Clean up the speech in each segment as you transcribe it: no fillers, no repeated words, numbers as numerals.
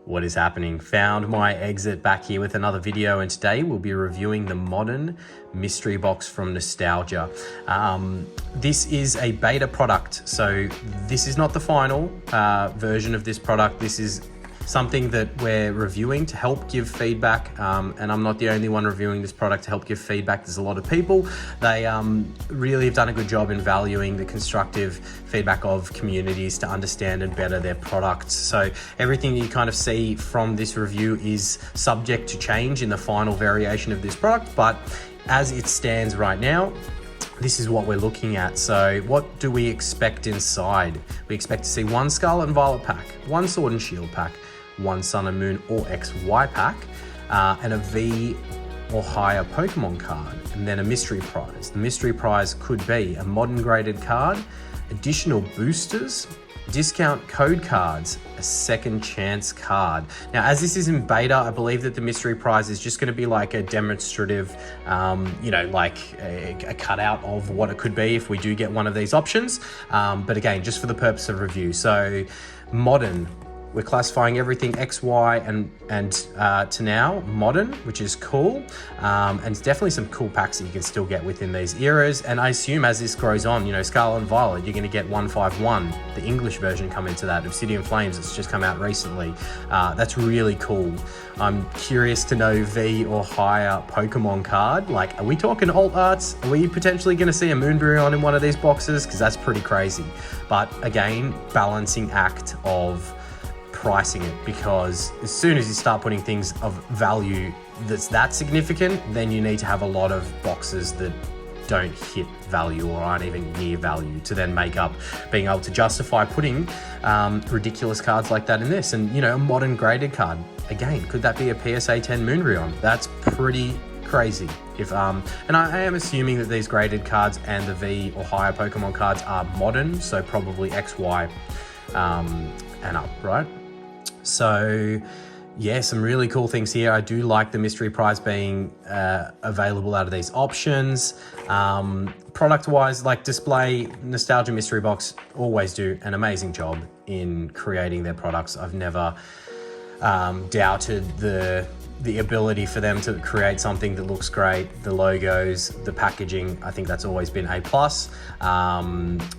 What is happening? Found my exit back here with another video, and today we'll be reviewing the Modern mystery box from Nostalgia. This is a beta product, so this is not the final version of this product. This is something that we're reviewing to help give feedback, and I'm not the only one reviewing this product to help give feedback. There's a lot of people. They really have done a good job in valuing the constructive feedback of communities to understand and better their products. So everything you kind of see from this review is subject to change in the final variation of this product, but as it stands right now, this is what we're looking at. So what do we expect inside? We expect to see one Scarlet and Violet pack, one Sword and Shield pack, one Sun and Moon or XY pack, and a V or higher Pokemon card, and then a mystery prize. The mystery prize could be a modern graded card, additional boosters, discount code cards, a second chance card. Now, as this is in beta, I believe that the mystery prize is just going to be like a demonstrative, like a cutout of what it could be if we do get one of these options. But again, just for the purpose of review. So modern, we're classifying everything X, Y, and to now modern, which is cool. And definitely some cool packs that you can still get within these eras. And I assume as this grows on, Scarlet and Violet, you're going to get 151, the English version, come into that. Obsidian Flames, it's just come out recently. That's really cool. I'm curious to know V or higher Pokemon card. Like, are we talking alt arts? Are we potentially going to see a Moonbryon in one of these boxes? Because that's pretty crazy. But again, balancing act of pricing it, because as soon as you start putting things of value that's that significant, then you need to have a lot of boxes that don't hit value or aren't even near value to then make up being able to justify putting ridiculous cards like that in this. And a modern graded card, again, could that be a PSA 10 Moonbryon? That's pretty crazy. If and I am assuming that these graded cards and the V or higher Pokemon cards are modern, so probably XY and up, right? So yeah, some really cool things here. I do like the mystery prize being available out of these options. Product wise, like display, Nostalgia Mystery Box always do an amazing job in creating their products. I've never doubted the ability for them to create something that looks great. The logos, the packaging, I think that's always been A+.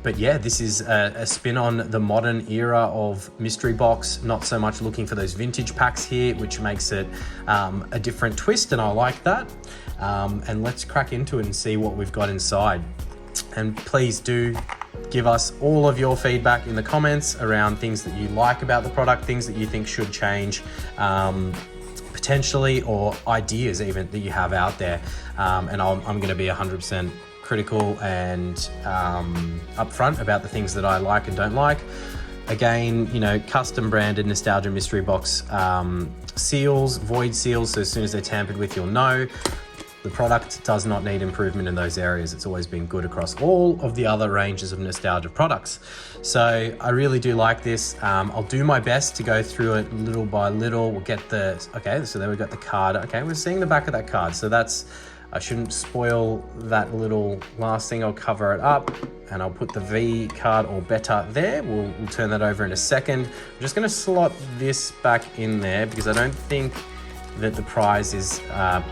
But yeah, this is a spin on the modern era of mystery box, not so much looking for those vintage packs here, which makes it a different twist, and I like that. And let's crack into it and see what we've got inside. And please do give us all of your feedback in the comments around things that you like about the product, things that you think should change, potentially, or ideas even that you have out there. And I'm going to be 100% critical and upfront about the things that I like and don't like. Again, custom branded Nostalgia Mystery Box seals, void seals, so as soon as they're tampered with, you'll know. The product does not need improvement in those areas. It's always been good across all of the other ranges of Nostalgia products. So I really do like this. I'll do my best to go through it little by little. We'll get okay, so there we got the card. Okay, we're seeing the back of that card. So I shouldn't spoil that little last thing. I'll cover it up and I'll put the V card or better there. We'll turn that over in a second. I'm just gonna slot this back in there because I don't think that the prize is, I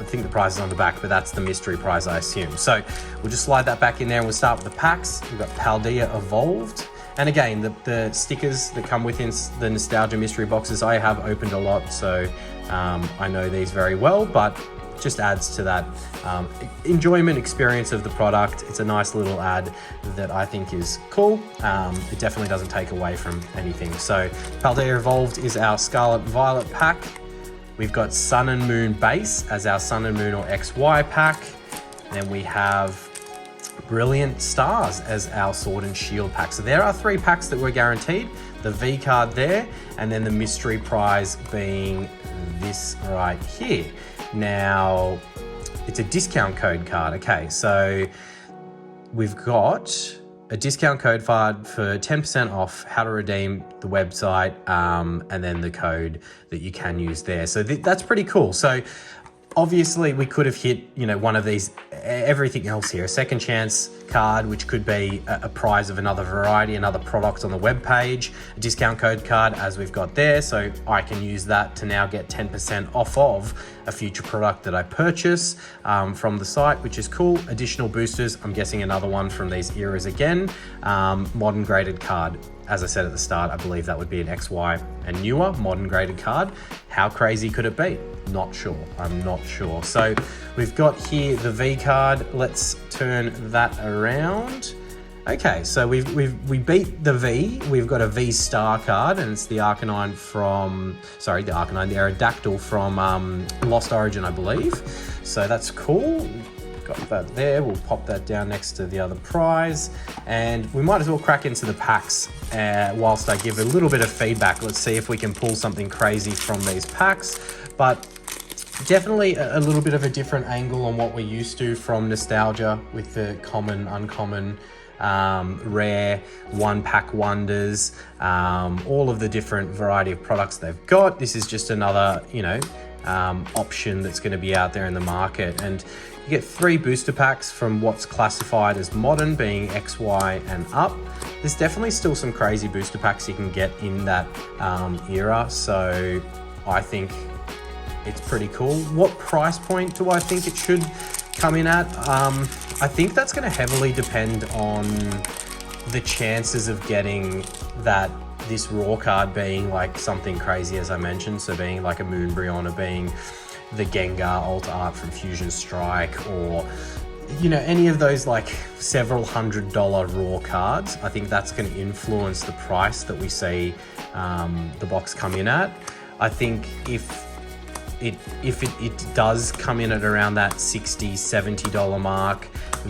think the prize is on the back, but that's the mystery prize, I assume. So we'll just slide that back in there and we'll start with the packs. We've got Paldea Evolved. And again, the stickers that come within the Nostalgia mystery boxes, I have opened a lot, so I know these very well, but just adds to that enjoyment experience of the product. It's a nice little ad that I think is cool. It definitely doesn't take away from anything. So Paldea Evolved is our Scarlet Violet pack. We've got Sun and Moon base as our Sun and Moon or XY pack. Then we have Brilliant Stars as our Sword and Shield pack. So there are 3 packs that were guaranteed. The V card there, and then the mystery prize being this right here. Now, it's a discount code card. Okay, so we've got a discount code card for 10% off, how to redeem, the website, and then the code that you can use there. So that's pretty cool. So Obviously, we could have hit, you know, one of these, everything else here, a second chance card, which could be a prize of another variety, another product on the web page, a discount code card as we've got there. So I can use that to now get 10% off of a future product that I purchase from the site, which is cool. Additional boosters, I'm guessing another one from these eras again. Modern graded card. As I said at the start, I believe that would be an XY and newer modern graded card. How crazy could it be? Not sure. I'm not sure. So we've got here the V card. Let's turn that around. Okay, so we beat the V. We've got a V Star card, and it's the Arcanine from, the Aerodactyl from Lost Origin, I believe. So that's cool. Got that there. We'll pop that down next to the other prize, and we might as well crack into the packs whilst I give a little bit of feedback. Let's see if we can pull something crazy from these packs, but definitely a little bit of a different angle on what we're used to from Nostalgia with the common, uncommon, rare, one pack wonders, all of the different variety of products they've got. This is just another, you know, option that's going to be out there in the market, and you get 3 booster packs from what's classified as modern, being X, Y, and up. There's definitely still some crazy booster packs you can get in that era, so I think it's pretty cool. What price point do I think it should come in at? I think that's going to heavily depend on the chances of getting this raw card being like something crazy, as I mentioned, so being like a Moonbryon, or being the Gengar Ultra Art from Fusion Strike, or, you know, any of those like several $100 raw cards. I think that's going to influence the price that we see the box come in at. I think if it does come in at around that $60-$70 mark,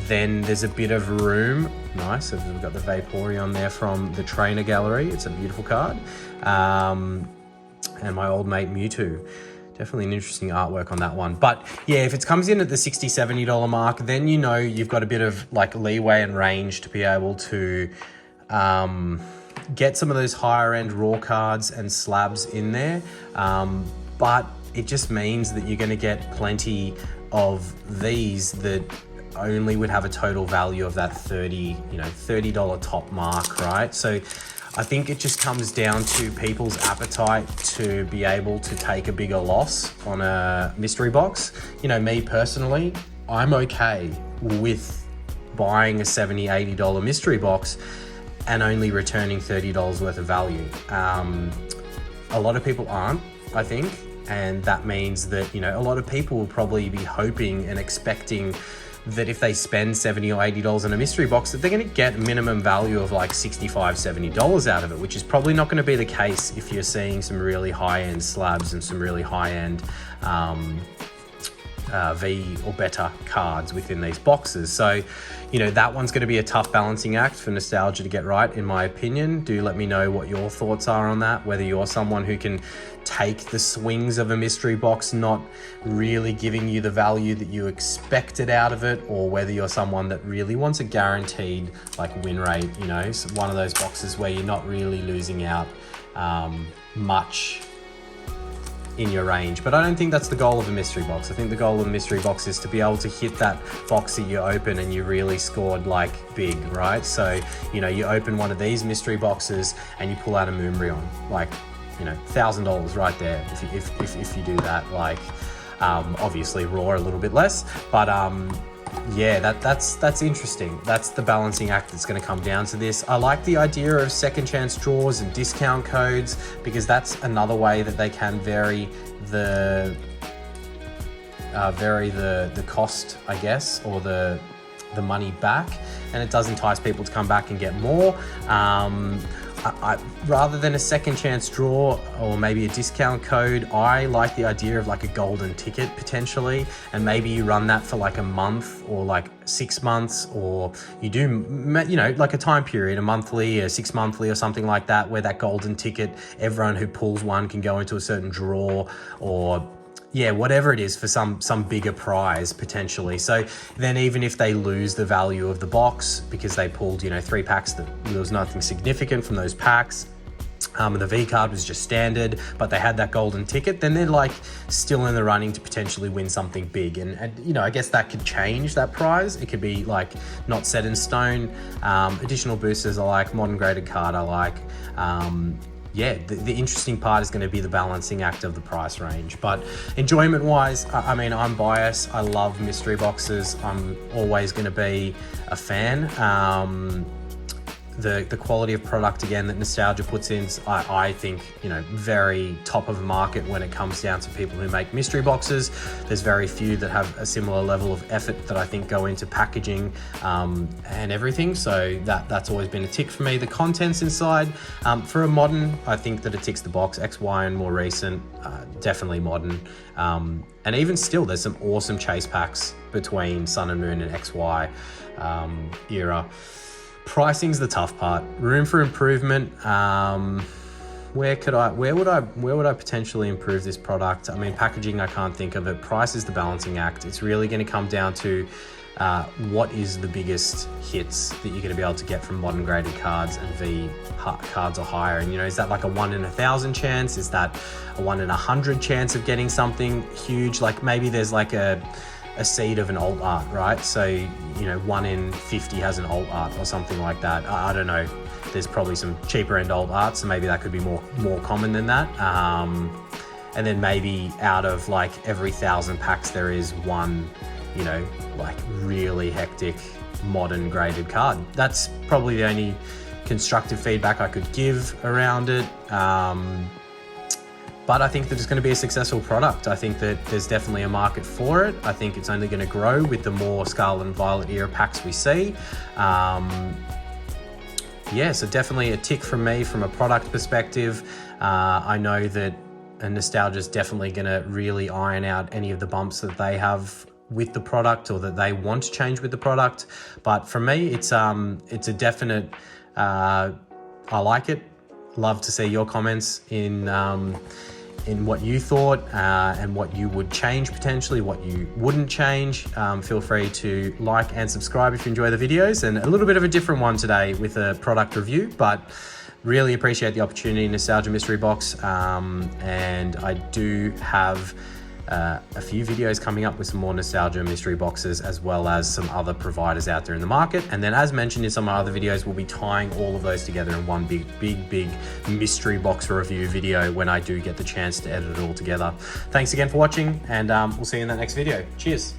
then there's a bit of room. Nice, so we've got the Vaporeon there from the Trainer Gallery. It's a beautiful card. And my old mate Mewtwo. Definitely an interesting artwork on that one. But yeah, if it comes in at the $60-$70 mark, then you know you've got a bit of like leeway and range to be able to get some of those higher end raw cards and slabs in there. But it just means that you're going to get plenty of these that only would have a total value of that $30 top mark, right? So I think it just comes down to people's appetite to be able to take a bigger loss on a mystery box. You know, me personally, I'm okay with buying a $70-$80 mystery box and only returning $30 worth of value. A lot of people aren't, I think, and that means that, you know, a lot of people will probably be hoping and expecting that if they spend $70 or $80 on a mystery box, that they're going to get a minimum value of like $65-$70 out of it, which is probably not going to be the case if you're seeing some really high-end slabs and some really high-end V or better cards within these boxes. So, you know, that one's going to be a tough balancing act for Nostalgia to get right, in my opinion. Do let me know what your thoughts are on that, whether you're someone who can take the swings of a mystery box not really giving you the value that you expected out of it, or whether you're someone that really wants a guaranteed like win rate, you know, so one of those boxes where you're not really losing out much in your range. But I don't think that's the goal of a mystery box. I think the goal of a mystery box is to be able to hit that box that you open and you really scored like big, right? So, you know, you open one of these mystery boxes and you pull out a Moonbryon, like, you know, $1,000 right there if you do that. Like, obviously raw a little bit less, but yeah, that's interesting. That's the balancing act that's going to come down to this. I like the idea of second chance draws and discount codes, because that's another way that they can vary the cost, I guess, or the money back, and it does entice people to come back and get more. Rather than a second chance draw or maybe a discount code, I like the idea of like a golden ticket potentially, and maybe you run that for like a month or like 6 months, or you do, you know, like a time period, a monthly, a 6 monthly or something like that, where that golden ticket, everyone who pulls one can go into a certain draw, or yeah, whatever it is, for some bigger prize potentially. So then even if they lose the value of the box because they pulled, you know, 3 packs that there was nothing significant from those packs, The V card was just standard, but they had that golden ticket, then they're like still in the running to potentially win something big. And you know, I guess that could change that prize. It could be like not set in stone. Additional boosters I like, modern graded card I like. Yeah, the interesting part is going to be the balancing act of the price range. But enjoyment wise, I mean, I'm biased. I love mystery boxes. I'm always going to be a fan. The quality of product, again, that Nostalgia puts in, I think, you know, very top of the market when it comes down to people who make mystery boxes. There's very few that have a similar level of effort that I think go into packaging and everything. So that's always been a tick for me. The contents inside, for a modern, I think that it ticks the box. XY and more recent, definitely modern. And even still, there's some awesome chase packs between Sun and Moon and XY era. Pricing's the tough part. Room for improvement. Where would I potentially improve this product? I mean, packaging, I can't think of it. Price is the balancing act. It's really going to come down to what is the biggest hits that you're going to be able to get from modern graded cards and V cards or higher. And you know, is that like a 1 in 1,000 chance? Is that a 1 in 100 chance of getting something huge? Like maybe there's like a seed of an alt art, right? So, you know, 1 in 50 has an alt art or something like that. I don't know. There's probably some cheaper end alt art, so maybe that could be more common than that. And then maybe out of like every 1,000 packs, there is one, you know, like really hectic modern graded card. That's probably the only constructive feedback I could give around it. But I think that it's going to be a successful product. I think that there's definitely a market for it. I think it's only going to grow with the more Scarlet and Violet era packs we see. Yeah, so definitely a tick from me from a product perspective. I know that Nostalgia is definitely going to really iron out any of the bumps that they have with the product or that they want to change with the product. But for me, it's a definite, I like it. Love to see your comments in what you thought and what you would change potentially, what you wouldn't change. Feel free to like and subscribe if you enjoy the videos, and a little bit of a different one today with a product review, but really appreciate the opportunity, Nostalgia Mystery Box. And I do have a few videos coming up with some more Nostalgia mystery boxes, as well as some other providers out there in the market. And then, as mentioned in some of my other videos, we'll be tying all of those together in one big mystery box review video when I do get the chance to edit it all together. Thanks again for watching, and we'll see you in that next video. Cheers.